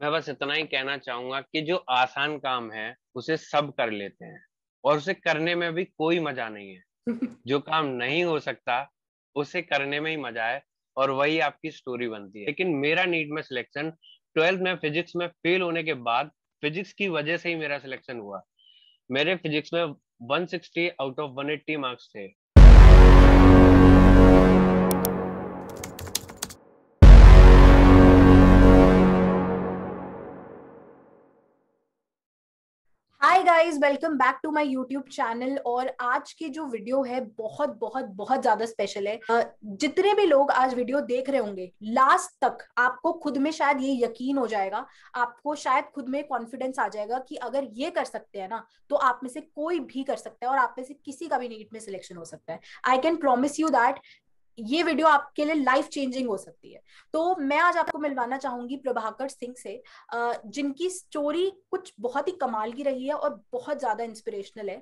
मैं बस इतना ही कहना चाहूंगा कि जो आसान काम है उसे सब कर लेते हैं और उसे करने में भी कोई मजा नहीं है। जो काम नहीं हो सकता उसे करने में ही मजा है और वही आपकी स्टोरी बनती है। लेकिन मेरा नीट में सिलेक्शन 12th में फिजिक्स में फेल होने के बाद, फिजिक्स की वजह से ही मेरा सिलेक्शन हुआ। मेरे फिजिक्स में 160 आउट ऑफ 180 मार्क्स थे। Hi guys, welcome back to my YouTube channel. और आज की जो वीडियो है बहुत बहुत बहुत ज्यादा स्पेशल है। जितने भी लोग आज वीडियो देख रहे होंगे लास्ट तक, आपको खुद में शायद ये यकीन हो जाएगा, आपको शायद खुद में कॉन्फिडेंस आ जाएगा कि अगर ये कर सकते हैं ना तो आप में से कोई भी कर सकता है और आप में से किसी का भी नीट में सिलेक्शन हो सकता है। I can promise you that ये वीडियो आपके लिए लाइफ चेंजिंग हो सकती है। तो मैं आज आपको मिलवाना चाहूंगी प्रभाकर सिंह से, जिनकी स्टोरी कुछ बहुत ही कमाल की रही है और बहुत ज्यादा इंस्पिरेशनल है।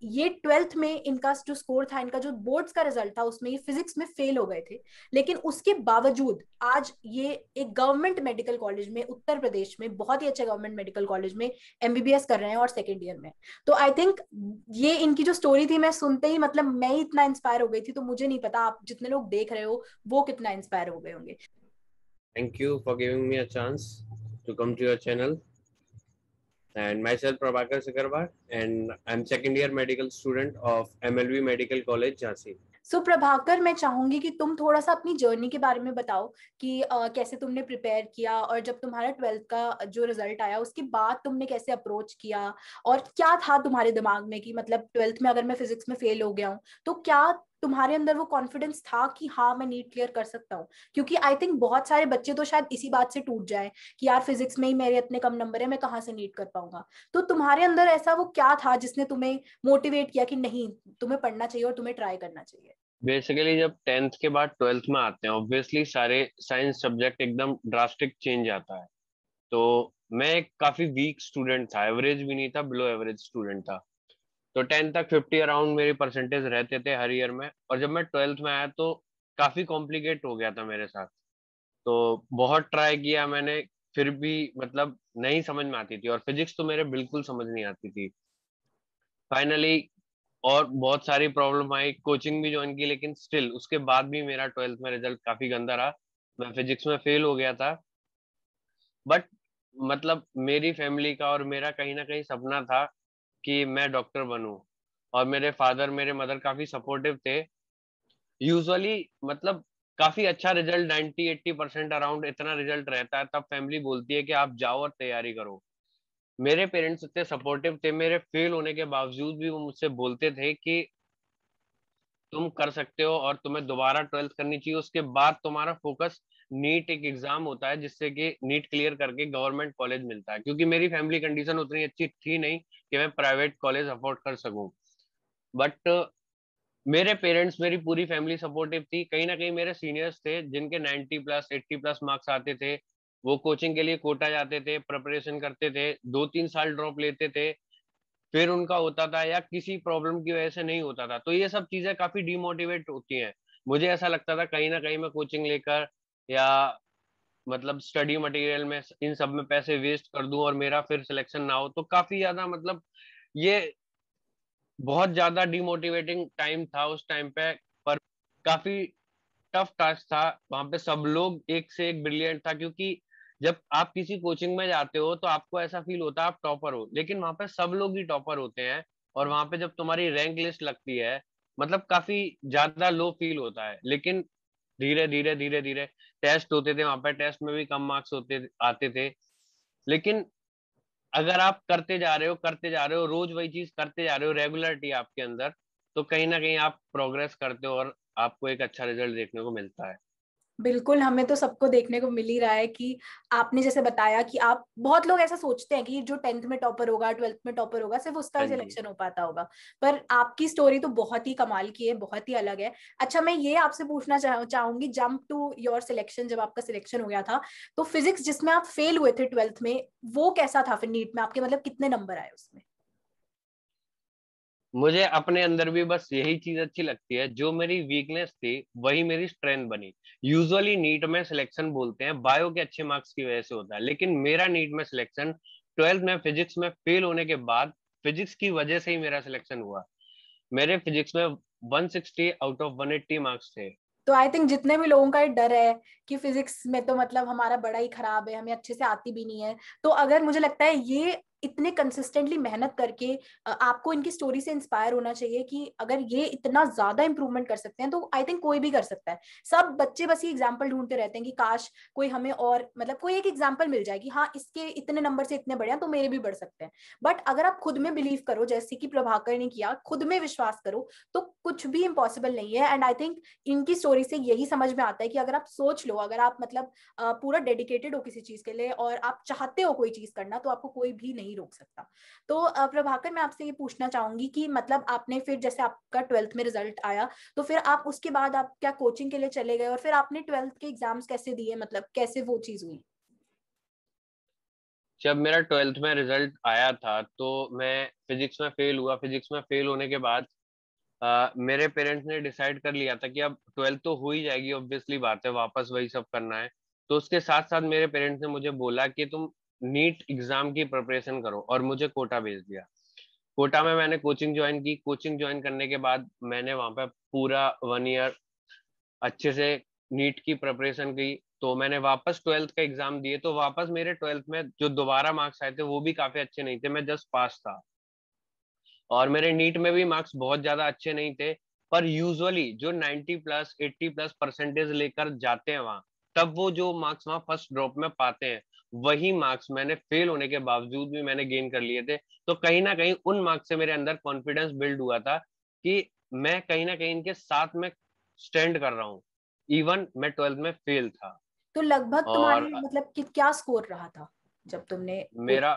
ये 12th में इनका जो स्कोर था, इनका जो बोर्ड्स का रिजल्ट था, उसमें ये फिजिक्स में फेल हो गए थे। लेकिन उसके बावजूद आज ये एक गवर्नमेंट मेडिकल कॉलेज में, उत्तर प्रदेश में बहुत ही अच्छे गवर्नमेंट मेडिकल कॉलेज में एमबीबीएस कर रहे हैं और सेकेंड ईयर में। तो आई थिंक ये इनकी जो स्टोरी थी, मैं सुनते ही मतलब मैं ही इतना इंस्पायर हो गई थी। तो मुझे नहीं पता आप जितने लोग देख रहे हो वो कितना इंस्पायर हो गए होंगे। Thank you for giving me a chance to come to your channel. And myself Prabhakar Sikarwar, and I'm second year medical student of MLV Medical College, Jhansi. सो प्रभाकर, मैं चाहूंगी कि तुम थोड़ा सा अपनी जर्नी के बारे में बताओ कि कैसे तुमने प्रिपेयर किया, और जब तुम्हारा 12th का जो रिजल्ट आया उसके बाद तुमने कैसे अप्रोच किया, और क्या था तुम्हारे दिमाग में कि मतलब 12th में अगर मैं फिजिक्स में फेल हो गया हूँ तो क्या तुम्हारे अंदर वो कॉन्फिडेंस था कि हाँ मैं नीट क्लियर कर सकता हूँ। क्योंकि आई थिंक बहुत सारे बच्चे तो शायद इसी बात से टूट जाए कि यार फिजिक्स में ही मेरे इतने कम नंबर है, मैं कहाँ से नीट कर पाऊंगा। तो तुम्हारे अंदर ऐसा वो क्या था जिसने तुम्हें मोटिवेट किया कि नहीं, तुम्हें पढ़ना चाहिए और तुम्हें ट्राई करना चाहिए। बेसिकली जब 10th के बाद 12th में आते हैं, ऑब्वियसली सारे साइंस सब्जेक्ट एकदम ड्रास्टिक चेंज आता है। तो मैं एक काफी वीक स्टूडेंट था, एवरेज भी नहीं था, बिलो एवरेज स्टूडेंट था। तो 10th तक 50 अराउंड मेरी परसेंटेज रहते थे हर ईयर में, और जब मैं 12th में आया तो काफी कॉम्प्लिकेट हो गया था मेरे साथ। तो बहुत ट्राई किया मैंने, फिर भी मतलब नहीं समझ में आती थी, और फिजिक्स तो मेरे बिल्कुल समझ नहीं आती थी फाइनली। और बहुत सारी प्रॉब्लम आई, कोचिंग भी ज्वाइन की, लेकिन स्टिल उसके बाद भी मेरा 12th में रिजल्ट काफी गंदा रहा। मैं फिजिक्स में फेल हो गया था। बट मतलब मेरी फैमिली का और मेरा कहीं ना कहीं सपना था कि मैं डॉक्टर बनूं। और मेरे फादर मेरे मदर काफी सपोर्टिव थे यूजुअली। मतलब काफी अच्छा रिजल्ट 90-80% अराउंड इतना रिजल्ट रहता है, तब फैमिली बोलती है कि आप जाओ और तैयारी करो। मेरे पेरेंट्स इतने सपोर्टिव थे, मेरे फेल होने के बावजूद भी वो मुझसे बोलते थे कि तुम कर सकते हो और तुम्हें दोबारा 12th करनी चाहिए, उसके बाद तुम्हारा फोकस नीट एक एग्जाम होता है जिससे कि नीट क्लियर करके गवर्नमेंट कॉलेज मिलता है। क्योंकि मेरी फैमिली कंडीशन उतनी अच्छी थी नहीं कि मैं प्राइवेट कॉलेज अफोर्ड कर सकूं। बट मेरे पेरेंट्स, मेरी पूरी फैमिली सपोर्टिव थी। कहीं ना कहीं मेरे सीनियर्स थे जिनके 90+, 80+ मार्क्स आते थे, वो कोचिंग के लिए कोटा जाते थे, प्रिपरेशन करते थे, 2-3 साल ड्रॉप लेते थे, फिर उनका होता था या किसी प्रॉब्लम की वजह से नहीं होता था। तो ये सब चीजें काफी डिमोटिवेट होती हैं। मुझे ऐसा लगता था कहीं ना कहीं मैं कोचिंग लेकर या मतलब स्टडी मटेरियल में इन सब में पैसे वेस्ट कर दूं और मेरा फिर सिलेक्शन ना हो, तो काफी ज्यादा मतलब ये बहुत ज्यादा डिमोटिवेटिंग टाइम था उस टाइम पे। पर काफी टफ टास्क था। वहां पे सब लोग एक से एक ब्रिलियंट था, क्योंकि जब आप किसी कोचिंग में जाते हो तो आपको ऐसा फील होता है आप टॉपर हो, लेकिन वहां पे सब लोग ही टॉपर होते हैं। और वहां पे जब तुम्हारी रैंक लिस्ट लगती है, मतलब काफी ज्यादा लो फील होता है। लेकिन धीरे धीरे धीरे धीरे टेस्ट होते थे, वहां पे टेस्ट में भी कम मार्क्स होते आते थे। लेकिन अगर आप करते जा रहे हो, रोज वही चीज करते जा रहे हो, रेगुलरिटी आपके अंदर, तो कहीं ना कहीं आप प्रोग्रेस करते हो और आपको एक अच्छा रिजल्ट देखने को मिलता है। बिल्कुल, हमें तो सबको देखने को मिल ही रहा है कि आपने जैसे बताया कि आप, बहुत लोग ऐसा सोचते हैं कि जो 10th में टॉपर होगा, 12th में टॉपर होगा, सिर्फ उसका हाँ ही जी। सिलेक्शन हो पाता होगा। पर आपकी स्टोरी तो बहुत ही कमाल की है, बहुत ही अलग है। अच्छा, मैं ये आपसे पूछना चाहूंगी, जंप टू योर सिलेक्शन, जब आपका सिलेक्शन हो गया था तो फिजिक्स जिसमें आप फेल हुए थे 12th में, वो कैसा था फिर नीट में आपके, मतलब कितने नंबर आए उसमें। मुझे अपने अंदर भी बस यही चीज अच्छी लगती है, जो मेरी वीकनेस थी वही मेरी स्ट्रेंथ बनी। यूजुअली नीट में सिलेक्शन बोलते हैं बायो के अच्छे मार्क्स की वजह से होता है, लेकिन मेरा नीट में सिलेक्शन 12th में फिजिक्स में फेल होने के बाद फिजिक्स की वजह से ही मेरा सिलेक्शन हुआ। मेरे फिजिक्स में 160 आउट ऑफ 180 मार्क्स थे। तो आई थिंक जितने भी लोगों का ये डर है कि फिजिक्स में तो मतलब हमारा बड़ा ही खराब है, हमें अच्छे से आती भी नहीं है, तो अगर मुझे लगता है ये इतने कंसिस्टेंटली मेहनत करके आपको इनकी स्टोरी से इंस्पायर होना चाहिए कि अगर ये इतना ज्यादा इंप्रूवमेंट कर सकते हैं तो आई थिंक कोई भी कर सकता है। सब बच्चे बस ये एग्जाम्पल ढूंढते रहते हैं कि काश कोई हमें और मतलब कोई एक एग्जाम्पल मिल जाए कि हाँ इसके इतने नंबर से इतने बढ़े हैं तो मेरे भी बढ़ सकते हैं। बट अगर आप खुद में बिलीव करो जैसे कि प्रभाकर ने किया, खुद में विश्वास करो, तो कुछ भी इम्पॉसिबल नहीं है। एंड आई थिंक इनकी स्टोरी से यही समझ में आता है कि अगर आप सोच लो, अगर आप मतलब पूरा डेडिकेटेड हो किसी चीज के लिए और आप चाहते हो कोई चीज करना, तो आपको कोई भी नहीं रोक सकता। तो प्रभाकर मैं आपसे ये पूछना चाहूंगी कि मतलब आपने फिर जैसे आपका 12th में रिजल्ट आया, तो फिर आप उसके बाद आप क्या कोचिंग के लिए चले गए और फिर आपने 12th के एग्जाम्स कैसे दिए, मतलब कैसे वो चीज हुई? जब मेरा 12th में रिजल्ट आया था तो मैं फिजिक्स में फेल हुआ। फिजिक्स में फेल होने के बाद मेरे पेरेंट्स ने डिसाइड कर लिया था कि अब 12th तो हो ही जाएगी, ऑब्वियसली बात है, वापस वही सब करना है। तो उसके साथ साथ मेरे पेरेंट्स ने मुझे बोला कि तुम नीट एग्जाम की प्रिपरेशन करो, और मुझे कोटा भेज दिया। कोटा में मैंने कोचिंग ज्वाइन की। कोचिंग ज्वाइन करने के बाद मैंने वहां पे पूरा 1 ईयर अच्छे से नीट की प्रिपरेशन की। तो मैंने वापस 12th का एग्जाम दिए, तो वापस मेरे 12th में जो दोबारा मार्क्स आए थे वो भी काफी अच्छे नहीं थे, मैं जस्ट पास था। और मेरे नीट में भी मार्क्स बहुत ज्यादा अच्छे नहीं थे। पर यूजुअली जो 90 प्लस 80 प्लस परसेंटेज लेकर जाते हैं वहां, तब वो जो मार्क्स वहां फर्स्ट ड्रॉप में पाते हैं, वही मार्क्स मैंने फेल होने के बावजूद भी मैंने गेन कर लिए थे। तो कहीं ना कहीं उन मार्क्स से मेरे अंदर कॉन्फिडेंस बिल्ड हुआ था कि मैं कहीं ना कहीं इनके साथ में स्टैंड कर रहा हूँ। इवन मैं 12th में फेल था। तो लगभग तुम्हारे और मतलब कि क्या स्कोर रहा था जब तुमने मेरा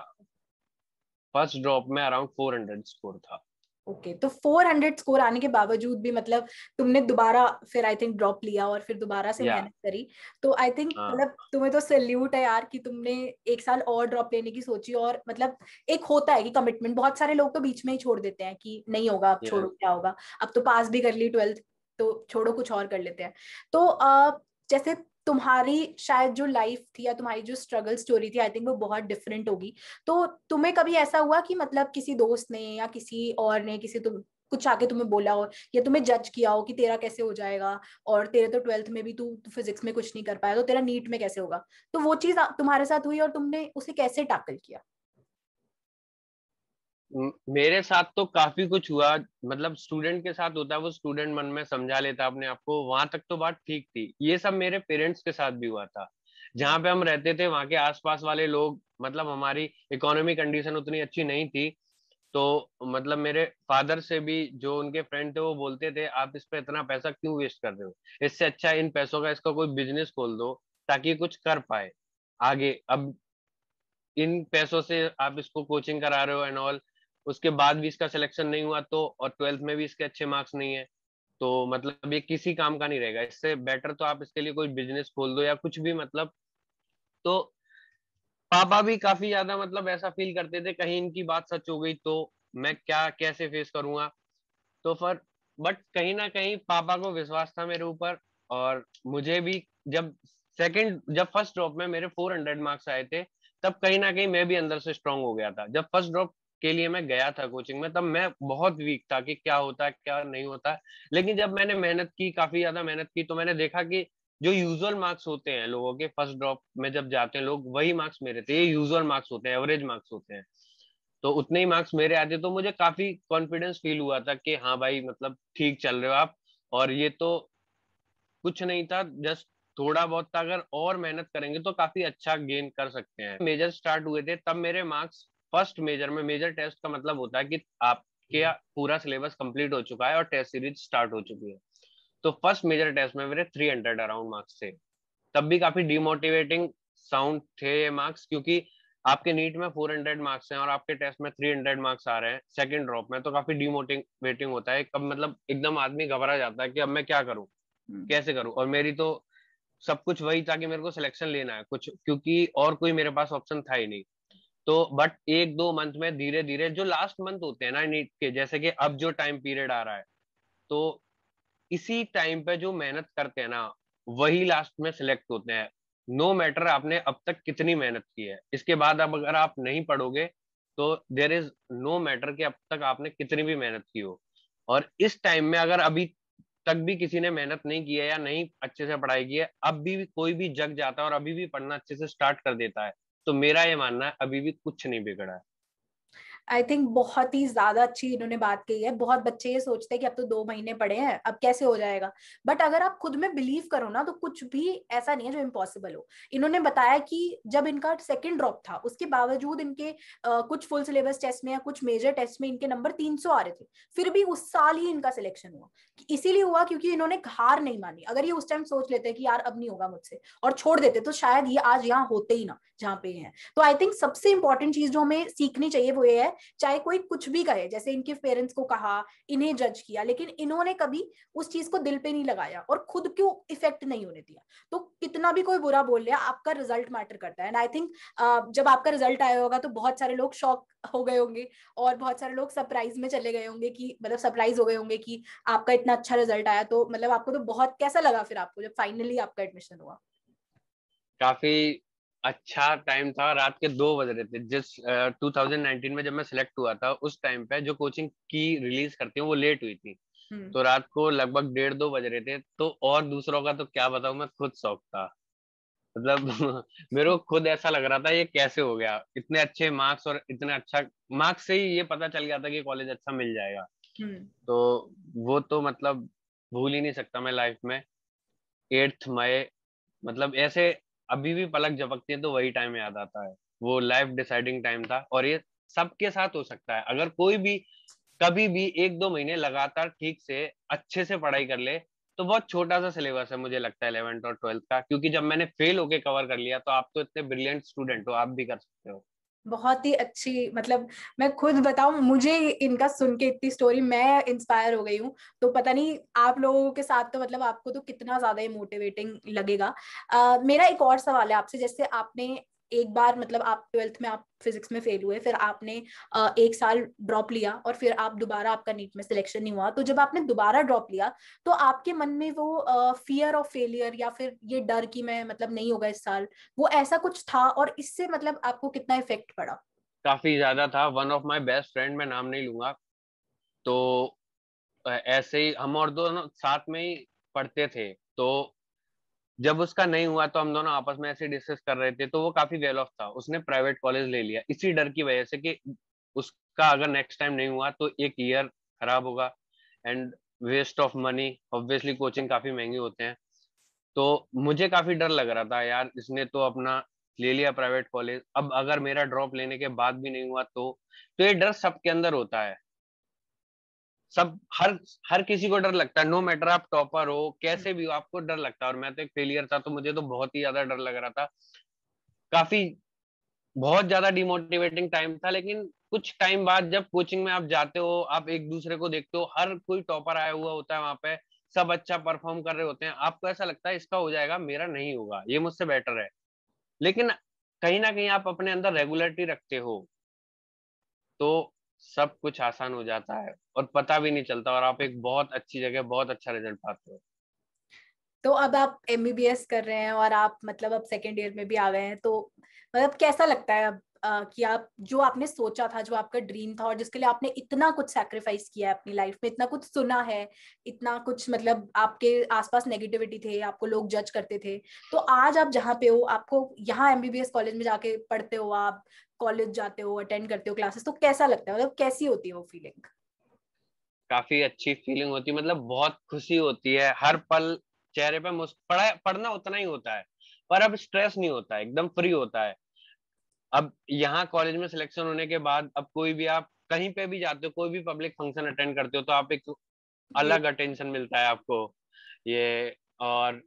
फर्स्ट ड्रॉप में अराउंड 400 स्कोर था। ओके, तो 400 स्कोर आने के बावजूद भी मतलब तुमने दोबारा फिर आई थिंक ड्रॉप लिया और फिर दोबारा से या मेहनत करी। तो आई थिंक हाँ। मतलब तुम्हें तो सैल्यूट है यार कि तुमने एक साल और ड्रॉप लेने की सोची। और मतलब एक होता है कि कमिटमेंट, बहुत सारे लोग तो बीच में ही छोड़ देते हैं कि नहीं होगा अब छोड़ो यस। क्या होगा, अब तो पास भी कर ली 12th, तो छोड़ो कुछ और कर लेते हैं। तो जैसे तुम्हारी शायद जो लाइफ थी या तुम्हारी जो स्ट्रगल स्टोरी थी आई थिंक वो बहुत डिफरेंट होगी। तो तुम्हें कभी ऐसा हुआ कि मतलब किसी दोस्त ने या किसी और ने किसी तुम कुछ आके तुम्हें बोला हो या तुम्हें जज किया हो कि तेरा कैसे हो जाएगा, और तेरे तो 12th में भी तू फिजिक्स में कुछ नहीं कर पाया तो तेरा नीट में कैसे होगा? तो वो चीज तुम्हारे साथ हुई और तुमने उसे कैसे टैकल किया? मेरे साथ तो काफी कुछ हुआ। मतलब स्टूडेंट के साथ होता है, वो स्टूडेंट मन में समझा लेता है अपने आप को, वहां तक तो बात ठीक थी। ये सब मेरे पेरेंट्स के साथ भी हुआ था। जहाँ पे हम रहते थे वहां के आसपास वाले लोग, मतलब हमारी इकोनॉमी कंडीशन उतनी अच्छी नहीं थी। तो मतलब मेरे फादर से भी जो उनके फ्रेंड थे वो बोलते थे आप इस पे इतना पैसा क्यों वेस्ट कर रहे हो, इससे अच्छा है इन पैसों का इसका कोई बिजनेस खोल दो ताकि कुछ कर पाए आगे। अब इन पैसों से आप इसको कोचिंग करा रहे हो एंड ऑल, उसके बाद भी इसका सिलेक्शन नहीं हुआ तो, और 12th में भी इसके अच्छे मार्क्स नहीं है, तो मतलब ये किसी काम का नहीं रहेगा। इससे बेटर तो आप इसके लिए कोई बिजनेस खोल दो या कुछ भी, मतलब। तो पापा भी काफी ज्यादा मतलब ऐसा फील करते थे कहीं इनकी बात सच हो गई तो मैं क्या कैसे फेस करूंगा। तो फिर बट कहीं ना कहीं पापा को विश्वास था मेरे ऊपर। और मुझे भी जब फर्स्ट ड्रॉप में मेरे 400 मार्क्स आए थे, तब कहीं ना कहीं मैं भी अंदर से स्ट्रांग हो गया था। जब फर्स्ट ड्रॉप के लिए मैं गया था कोचिंग में, तब मैं बहुत वीक था कि क्या होता है क्या नहीं होता। लेकिन जब मैंने मेहनत की, काफी ज्यादा मेहनत की, तो मैंने देखा कि जो यूजुअल मार्क्स होते हैं लोगों के फर्स्ट ड्रॉप में जब जाते हैं लोग, वही मार्क्स मेरे थे। ये यूजुअल मार्क्स होते हैं, एवरेज मार्क्स होते हैं। तो उतने ही मार्क्स मेरे आते, तो मुझे काफी कॉन्फिडेंस फील हुआ था कि हाँ भाई मतलब ठीक चल रहे हो आप। और ये तो कुछ नहीं था, जस्ट थोड़ा बहुत था, अगर और मेहनत करेंगे तो काफी अच्छा गेन कर सकते हैं। मेजर स्टार्ट हुए थे तब मेरे मार्क्स फर्स्ट मेजर में, मेजर टेस्ट का मतलब होता है कि आपके पूरा सिलेबस कंप्लीट हो चुका है और टेस्ट सीरीज स्टार्ट हो चुकी है। तो फर्स्ट मेजर टेस्ट में मेरे 300 अराउंड मार्क्स थे। तब भी काफी डिमोटिवेटिंग साउंड थे ये मार्क्स, क्योंकि आपके नीट में 400 मार्क्स हैं और आपके टेस्ट में 300 मार्क्स आ रहे हैं सेकंड ड्रॉप में, तो काफी डिमोटिवेटिंग होता है। कब मतलब एकदम आदमी घबरा जाता है कि अब मैं क्या करूं, कैसे करूं। और मेरी तो सब कुछ वही था कि मेरे को सिलेक्शन लेना है कुछ, क्योंकि और कोई मेरे पास ऑप्शन था ही नहीं। तो बट एक दो मंथ में धीरे धीरे जो लास्ट मंथ होते हैं ना नीट के, जैसे कि अब जो टाइम पीरियड आ रहा है, तो इसी टाइम पे जो मेहनत करते हैं ना, वही लास्ट में सिलेक्ट होते हैं। नो मैटर आपने अब तक कितनी मेहनत की है, इसके बाद अब अगर आप नहीं पढ़ोगे तो देर इज नो मैटर कि अब तक आपने कितनी भी मेहनत की हो। और इस टाइम में अगर अभी तक भी किसी ने मेहनत नहीं की है या नहीं अच्छे से पढ़ाई की है, अब भी कोई भी जग जाता है और अभी भी पढ़ना अच्छे से स्टार्ट कर देता है, तो मेरा ये मानना है अभी भी कुछ नहीं बिगड़ा है। आई थिंक बहुत ही ज्यादा अच्छी इन्होंने बात कही है। बहुत बच्चे ये सोचते हैं कि अब तो 2 महीने पड़े हैं, अब कैसे हो जाएगा। बट अगर आप खुद में बिलीव करो ना, तो कुछ भी ऐसा नहीं है जो इम्पॉसिबल हो। इन्होंने बताया कि जब इनका सेकंड ड्रॉप था, उसके बावजूद इनके कुछ फुल सिलेबस टेस्ट में या कुछ मेजर टेस्ट में इनके नंबर 300 आ रहे थे, फिर भी उस साल ही इनका सिलेक्शन हुआ। इसीलिए हुआ क्योंकि इन्होंने हार नहीं मानी। अगर ये उस टाइम सोच लेते कि यार अब नहीं होगा मुझसे और छोड़ देते, तो शायद ये आज यहाँ होते ही ना जहाँ पे हैं। तो आई थिंक सबसे इंपॉर्टेंट चीज जो हमें सीखनी चाहिए वो ये है, चाहे कोई कुछ भी कहे, जैसे इनके पेरेंट्स को कहा, इन्हें जज किया, लेकिन इन्होंने कभी उस चीज को दिल पे नहीं लगाया और खुद को इफेक्ट नहीं होने दिया। तो कितना भी कोई बुरा बोल लिया, आपका रिजल्ट मैटर करता है। एंड आई थिंक जब आपका रिजल्ट आया होगा तो बहुत सारे लोग शॉक हो गए होंगे और बहुत सारे लोग सरप्राइज में चले गए होंगे, कि मतलब सरप्राइज हो गए होंगे कि आपका इतना अच्छा रिजल्ट आया। तो मतलब आपको तो बहुत कैसा लगा फिर आपको जब फाइनली आपका एडमिशन हुआ? काफी अच्छा टाइम था, रात के 2 बज रहे थे जिस 2019 में जब मैं सिलेक्ट हुआ था, उस टाइम पे जो कोचिंग की रिलीज करती हूँ वो लेट हुई थी। हम्म। तो रात को लगभग 1:30-2 बज रहे थे, तो और दूसरों का तो क्या बताऊं, मैं खुद शौक था। मतलब मेरे को खुद ऐसा लग रहा था ये कैसे हो गया, इतने अच्छे मार्क्स और इतने अच्छा मार्क्स से ही ये पता चल गया था कि कॉलेज अच्छा मिल जाएगा। हम्म। तो वो तो मतलब भूल ही नहीं सकता मैं लाइफ में। 8th मई, मतलब ऐसे अभी भी पलक झपकती है तो वही टाइम याद आता है। वो लाइफ डिसाइडिंग टाइम था, और ये सबके साथ हो सकता है। अगर कोई भी कभी भी 1-2 महीने लगातार ठीक से अच्छे से पढ़ाई कर ले, तो बहुत छोटा सा सिलेबस है मुझे लगता है 11th और 12th का, क्योंकि जब मैंने फेल होके कवर कर लिया, तो आप तो इतने ब्रिलियंट स्टूडेंट हो, आप भी कर सकते हो। बहुत ही अच्छी, मतलब मैं खुद बताऊं, मुझे इनका सुन के इतनी स्टोरी मैं इंस्पायर हो गई हूँ। तो पता नहीं आप लोगों के साथ तो मतलब आपको तो कितना ज्यादा ही मोटिवेटिंग लगेगा। मेरा एक और सवाल है आपसे। जैसे आपने एक बार, मतलब आप 12th में आप फिजिक्स में फेल हुए, फिर आपने 1 साल ड्रॉप लिया और फिर आप दोबारा, आपका नीट में सिलेक्शन नहीं हुआ। तो जब आपने दोबारा ड्रॉप लिया, तो आपके मन में वो फियर ऑफ फेलियर या फिर ये डर कि मैं मतलब नहीं होगा इस साल, वो ऐसा कुछ था? और इससे मतलब आपको कितना इफेक्ट पड़ा? काफी ज्यादा था। One of my best friend, मैं नाम नहीं लूंगा, तो ऐसे ही हम और दोनों साथ में ही पढ़ते थे। तो जब उसका नहीं हुआ तो हम दोनों आपस में ऐसे डिस्कस कर रहे थे। तो वो काफी वेल ऑफ था, उसने प्राइवेट कॉलेज ले लिया इसी डर की वजह से कि उसका अगर नेक्स्ट टाइम नहीं हुआ तो एक ईयर खराब होगा and waste of money. Obviously coaching काफी महंगी होते हैं। तो मुझे काफी डर लग रहा था यार, इसने तो अपना ले लिया प्राइवेट कॉलेज, अब अगर मेरा ड्रॉप लेने के बाद भी नहीं हुआ तो ये डर सबके अंदर होता है। सब हर हर किसी को डर लगता है, नो मैटर आप टॉपर हो कैसे भी हो, आपको डर लगता है। और मैं तो एक फेलियर था, तो मुझे तो बहुत ही ज्यादा डर लग रहा था। काफी बहुत ज्यादा डिमोटिवेटिंग टाइम था। लेकिन कुछ टाइम बाद जब कोचिंग में आप जाते हो, आप एक दूसरे को देखते हो, हर कोई टॉपर आया हुआ होता है वहां पे, सब अच्छा परफॉर्म कर रहे होते हैं, आपको ऐसा लगता है इसका हो जाएगा, मेरा नहीं होगा, ये मुझसे बेटर है। लेकिन कहीं ना कहीं आप अपने अंदर रेगुलरिटी रखते हो, तो सब कुछ आसान हो जाता है और पता भी नहीं चलता, और आप एक बहुत अच्छी जगह बहुत अच्छा रिजल्ट पाते हो। तो अब आप एमबीबीएस कर रहे हैं और आप मतलब अब सेकेंड ईयर में भी आ गए हैं, तो मतलब कैसा लगता है अब कि आप जो आपने सोचा था, जो आपका ड्रीम था और जिसके लिए आपने इतना कुछ सैक्रिफाइस किया है अपनी लाइफ में, इतना कुछ सुना है, इतना कुछ, मतलब आपके आसपास नेगेटिविटी थे, आपको लोग जज करते थे, तो आज आप जहाँ पे हो, आपको यहाँ एमबीबीएस कॉलेज में जाके पढ़ते हो, आप कॉलेज जाते हो, अटेंड करते हो क्लासेस, तो कैसा लगता है? मतलब कैसी होती है वो फीलिंग? काफी अच्छी फीलिंग होती है, मतलब बहुत खुशी होती है हर पल। चेहरे पे पढ़ना उतना ही होता है, पर अब स्ट्रेस नहीं होता है, एकदम फ्री होता है। अब यहाँ कॉलेज में सिलेक्शन होने के बाद अब कोई भी आप कहीं पे भी जाते हो, कोई भी पब्लिक फंक्शन अटेंड करते हो, तो आप एक ये अलग अटेंशन मिलता है आपको ये। और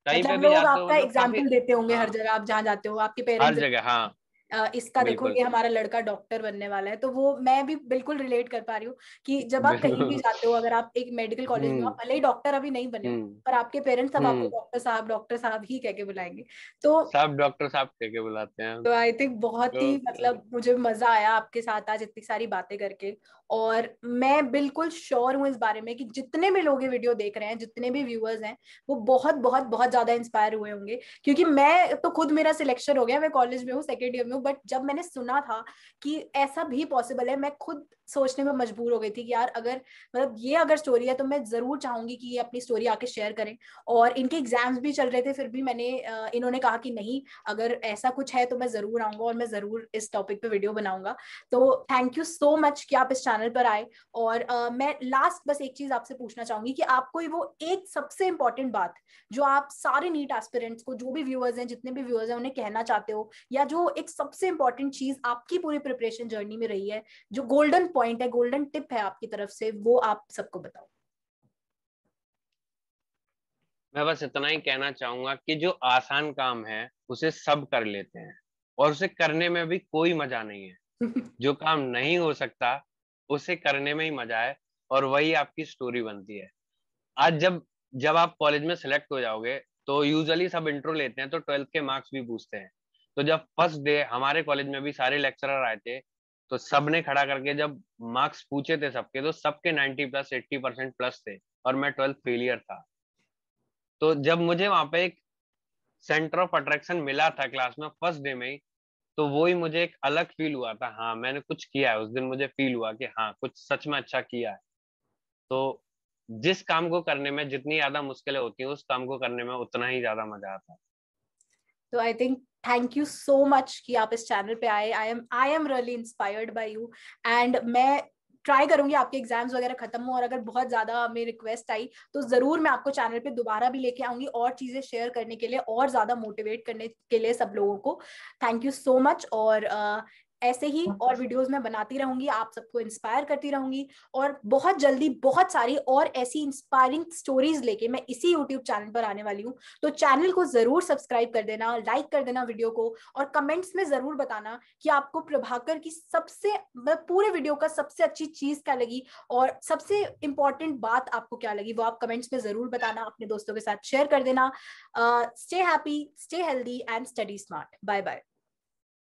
कहीं पे मतलब भी लोग जाते हो आपका मतलब काफी। एग्जाम्पल देते होंगे हर हाँ, जगह आप जहाँ जाते हो, आपके हर पेरेंट्स। जगह हाँ। इसका देखो बिल्कुल ये हमारा लड़का डॉक्टर बनने वाला है, तो वो मैं भी बिल्कुल रिलेट कर पा रही हूँ कि जब आप कहीं भी बिल्कुल। जाते हो, अगर आप एक मेडिकल कॉलेज में हो, आप भले ही डॉक्टर अभी नहीं बने हो, हम्म पर आपके पेरेंट्स सब आपको हम्म डॉक्टर साहब ही कह के बुलाएंगे। तो सब डॉक्टर साहब कह के बुलाते हैं। तो आई थिंक बहुत ही तो मतलब मुझे मजा आया आपके साथ आज इतनी सारी बातें करके। और मैं बिल्कुल श्योर हूँ इस बारे में कि जितने भी लोग ये वीडियो देख रहे हैं, जितने भी व्यूअर्स हैं, वो बहुत बहुत बहुत ज्यादा इंस्पायर हुए होंगे। क्योंकि मैं तो खुद, मेरा सिलेक्शन हो गया, मैं कॉलेज में हूँ, सेकेंड ईयर में हूँ, बट जब मैंने सुना था कि ऐसा भी पॉसिबल है, मैं खुद सोचने में मजबूर हो गई थी कि यार अगर मतलब ये अगर स्टोरी है तो मैं जरूर चाहूंगी कि ये अपनी स्टोरी आके शेयर करें। और इनके एग्जाम्स भी चल रहे थे, फिर भी मैंने इन्होंने कहा कि नहीं, अगर ऐसा कुछ है तो मैं जरूर आऊंगा और मैं जरूर इस टॉपिक पे वीडियो बनाऊंगा। तो थैंक यू सो मच कि आप इस चैनल पर आए। और मैं लास्ट बस एक चीज आपसे पूछना चाहूंगी कि आपको वो एक सबसे इंपॉर्टेंट बात जो आप सारे नीट एस्पिरेंट्स को, जो भी व्यूअर्स हैं, जितने भी व्यूअर्स हैं, उन्हें कहना चाहते हो, या जो एक सबसे इंपॉर्टेंट चीज आपकी पूरी प्रिपरेशन जर्नी में रही है, जो गोल्डन पॉइंट है, गोल्डन टिप है आपकी तरफ से, वो आप सबको बताओ। मैं बस इतना ही कहना चाहूंगा कि जो आसान काम है उसे सब कर लेते हैं, और उसे करने में भी कोई मजा नहीं है। जो काम नहीं हो सकता उसे करने में ही मजा है, और वही आपकी स्टोरी बनती है। आज जब जब आप कॉलेज में सेलेक्ट हो जाओगे तो यूजुअली सब इंट्रो लेते हैं, तो 12th के मार्क्स भी पूछते हैं। तो जब फर्स्ट डे हमारे कॉलेज में भी सारे लेक्चरर आए थे, तो सबने खड़ा करके जब मार्क्स पूछे थे सबके, तो सबके 90+, 80% प्लस थे, और मैं 12th फेलियर था। तो जब मुझे वहां पे एक सेंटर ऑफ अट्रैक्शन मिला था क्लास में फर्स्ट डे में ही, तो वो ही मुझे एक अलग फील हुआ था। हाँ, मैंने कुछ किया है। उस दिन मुझे फील हुआ कि हाँ, कुछ सच में अच्छा किया है। तो जिस काम को करने में जितनी ज्यादा मुश्किलें होती हैं, उस काम को करने में उतना ही ज्यादा मजा आता है। तो I think thank you so much कि आप इस चैनल पे आए। I am really inspired by you. And मैं ट्राई करूंगी आपके एग्जाम्स वगैरह खत्म हो, और अगर बहुत ज्यादा मेरी रिक्वेस्ट आई तो जरूर मैं आपको चैनल पे दोबारा भी लेके आऊंगी, और चीजें शेयर करने के लिए, और ज्यादा मोटिवेट करने के लिए सब लोगों को। Thank you so much. और ऐसे ही और वीडियोस मैं बनाती रहूंगी, आप सबको इंस्पायर करती रहूंगी, और बहुत जल्दी बहुत सारी और ऐसी इंस्पायरिंग स्टोरीज लेके मैं इसी यूट्यूब चैनल पर आने वाली हूँ। तो चैनल को जरूर सब्सक्राइब कर देना, लाइक कर देना वीडियो को, और कमेंट्स में जरूर बताना कि आपको प्रभाकर की सबसे, पूरे वीडियो का सबसे अच्छी चीज क्या लगी, और सबसे इंपॉर्टेंट बात आपको क्या लगी, वो आप कमेंट्स में जरूर बताना, अपने दोस्तों के साथ शेयर कर देना। Stay happy, stay healthy and study smart. Bye bye.